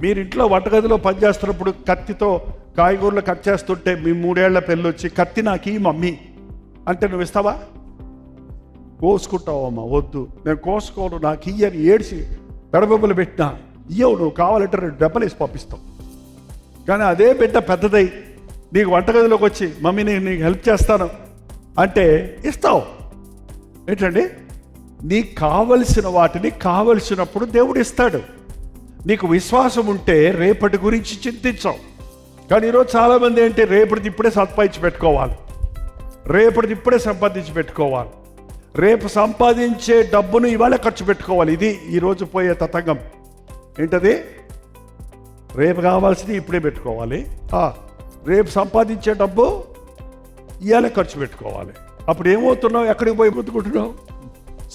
మీరు ఇంట్లో వంటగదిలో పనిచేస్తున్నప్పుడు కత్తితో కాయగూరలు కట్ చేస్తుంటే మీ 3 ఏళ్ల పిల్లలు వచ్చి కత్తి నాకు ఈ మమ్మీ అంటే నువ్వు ఇస్తావా? కోసుకుంటావమ్మా, వద్దు నేను కోసుకోను, నాకు ఇయ్యని ఏడ్చి పెడబొబ్బలు పెట్టినా ఇయ్యవు, నువ్వు కావాలంటే 2 దెబ్బలు వేసి పంపిస్తావు. కానీ అదే బిడ్డ పెద్దదై నీకు వంటగదిలోకి వచ్చి మమ్మీ నేను నీకు హెల్ప్ చేస్తాను అంటే ఇస్తావు. ఏంటండి? నీకు కావలసిన వాటిని కావలసినప్పుడు దేవుడు ఇస్తాడు. నీకు విశ్వాసం ఉంటే రేపటి గురించి చింతించావు. కానీ ఈరోజు చాలామంది ఏంటి, రేపటిది ఇప్పుడే సంపాదించి పెట్టుకోవాలి, రేపటిది ఇప్పుడే సంపాదించి పెట్టుకోవాలి, రేపు సంపాదించే డబ్బును ఇవాళ ఖర్చు పెట్టుకోవాలి. ఇది ఈరోజు పోయే తతంగం. ఏంటది? రేపు కావాల్సింది ఇప్పుడే పెట్టుకోవాలి, రేపు సంపాదించే డబ్బు ఇవాళ ఖర్చు పెట్టుకోవాలి. అప్పుడు ఏమవుతున్నావు? ఎక్కడికి పోయి బతుకుంటున్నావు?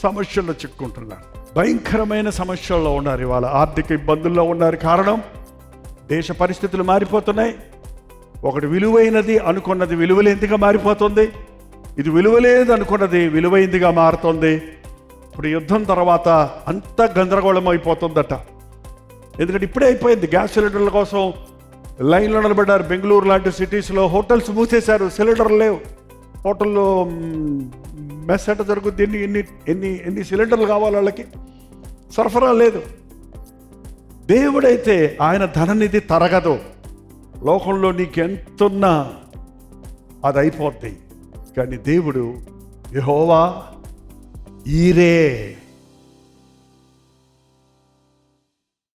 సమస్యల్లో చిక్కుంటున్నారు. భయంకరమైన సమస్యల్లో ఉన్నారు. ఇవాళ ఆర్థిక ఇబ్బందుల్లో ఉన్నారు. కారణం దేశ పరిస్థితులు మారిపోతున్నాయి. ఒకటి విలువైనది అనుకున్నది విలువలేనిదిగా మారిపోతుంది. ఇది విలువలేదు అనుకున్నది విలువైందిగా మారుతుంది. ఇప్పుడు యుద్ధం తర్వాత అంత గందరగోళం అయిపోతుందట. ఎందుకంటే ఇప్పుడే అయిపోయింది. గ్యాస్ సిలిండర్ల కోసం లైన్లో నిలబడ్డారు. బెంగళూరు లాంటి సిటీస్లో హోటల్స్ మూసేశారు, సిలిండర్లు లేవు. హోటల్లో మెస్ ఎట్ట జరుగుద్ది? ఎన్ని సిలిండర్లు కావాలి వాళ్ళకి? సరఫరా లేదు. దేవుడైతే ఆయన ధననిధి తరగదు. లోకంలో నీకు ఎంతున్నా అది అయిపోద్ది. కానీ దేవుడు యెహోవా ఈరే